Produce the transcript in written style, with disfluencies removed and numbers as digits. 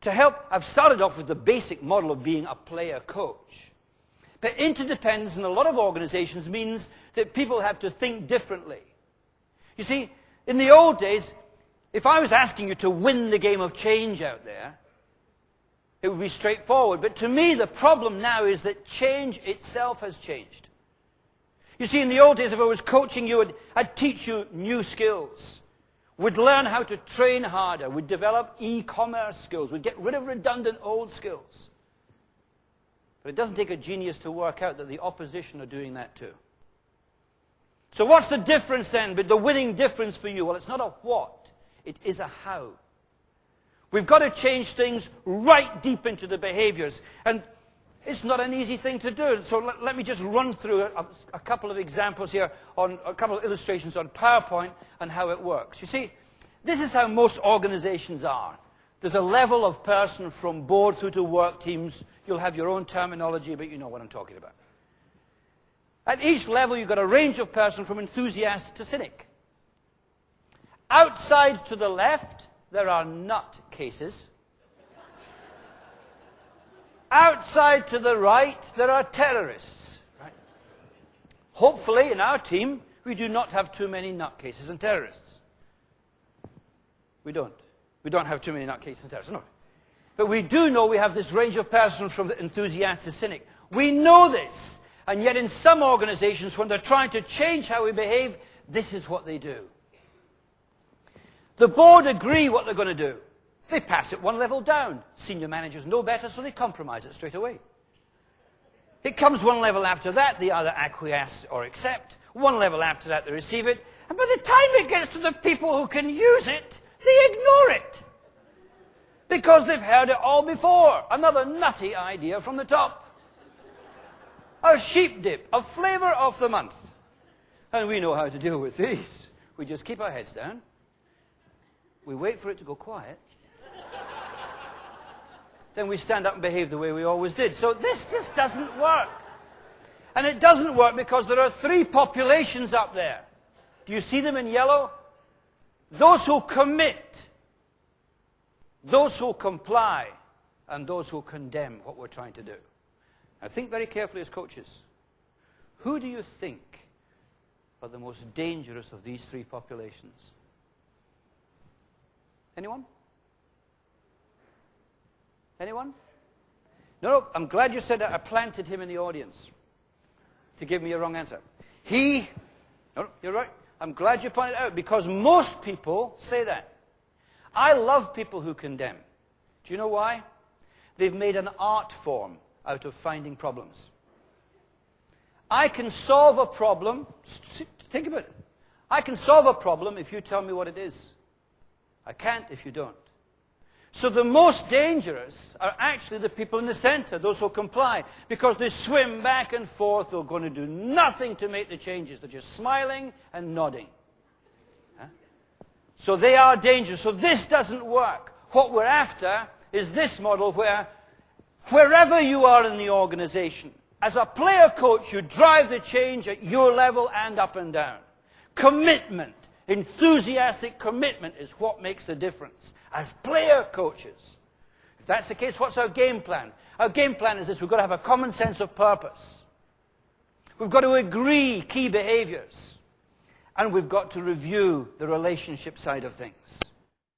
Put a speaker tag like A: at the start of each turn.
A: to help, I've started off with the basic model of being a player coach. But interdependence in a lot of organizations means that people have to think differently. You see, in the old days, if I was asking you to win the game of change out there, it would be straightforward. But to me, the problem now is that change itself has changed. You see, in the old days, if I was coaching you, I'd teach you new skills. We'd learn how to train harder. We'd develop e-commerce skills. We'd get rid of redundant old skills. But it doesn't take a genius to work out that the opposition are doing that too. So what's the difference then, the winning difference for you? Well, it's not a what, it is a how. We've got to change things right deep into the behaviors. And it's not an easy thing to do. So let me just run through a couple of examples here, on a couple of illustrations on PowerPoint and how it works. You see, this is how most organizations are. There's a level of person from board through to work teams. You'll have your own terminology, but you know what I'm talking about. At each level, you've got a range of person from enthusiast to cynic. Outside to the left, there are nutcases. Outside to the right, there are terrorists. Right? Hopefully, in our team, we do not have too many nutcases and terrorists. We don't. We don't have too many nutcases and terrorists, no. But we do know we have this range of persons from the enthusiast to cynic. We know this, and yet in some organizations, when they're trying to change how we behave, this is what they do. The board agree what they're going to do. They pass it one level down. Senior managers know better, so they compromise it straight away. It comes one level after that, they either acquiesce or accept. One level after that, they receive it. And by the time it gets to the people who can use it, they ignore it. Because they've heard it all before. Another nutty idea from the top. A sheep dip, a flavor of the month. And we know how to deal with these. We just keep our heads down. We wait for it to go quiet. Then we stand up and behave the way we always did. So this just doesn't work. And it doesn't work because there are three populations up there. Do you see them in yellow? Those who commit, those who comply, and those who condemn what we're trying to do. Now think very carefully as coaches. Who do you think are the most dangerous of these three populations? Anyone? Anyone? No, I'm glad you said that. I planted him in the audience to give me a wrong answer. No, you're right. I'm glad you pointed it out, because most people say that. I love people who condemn. Do you know why? They've made an art form out of finding problems. I can solve a problem. Think about it. I can solve a problem if you tell me what it is. I can't if you don't. So the most dangerous are actually the people in the center, those who comply, because they swim back and forth. They're going to do nothing to make the changes. They're just smiling and nodding. Huh? So they are dangerous. So this doesn't work. What we're after is this model where wherever you are in the organization, as a player coach, you drive the change at your level and up and down. Commitment. Enthusiastic commitment is what makes the difference as player coaches. If that's the case, what's our game plan? Our game plan is this: we've got to have a common sense of purpose. We've got to agree key behaviors. And we've got to review the relationship side of things.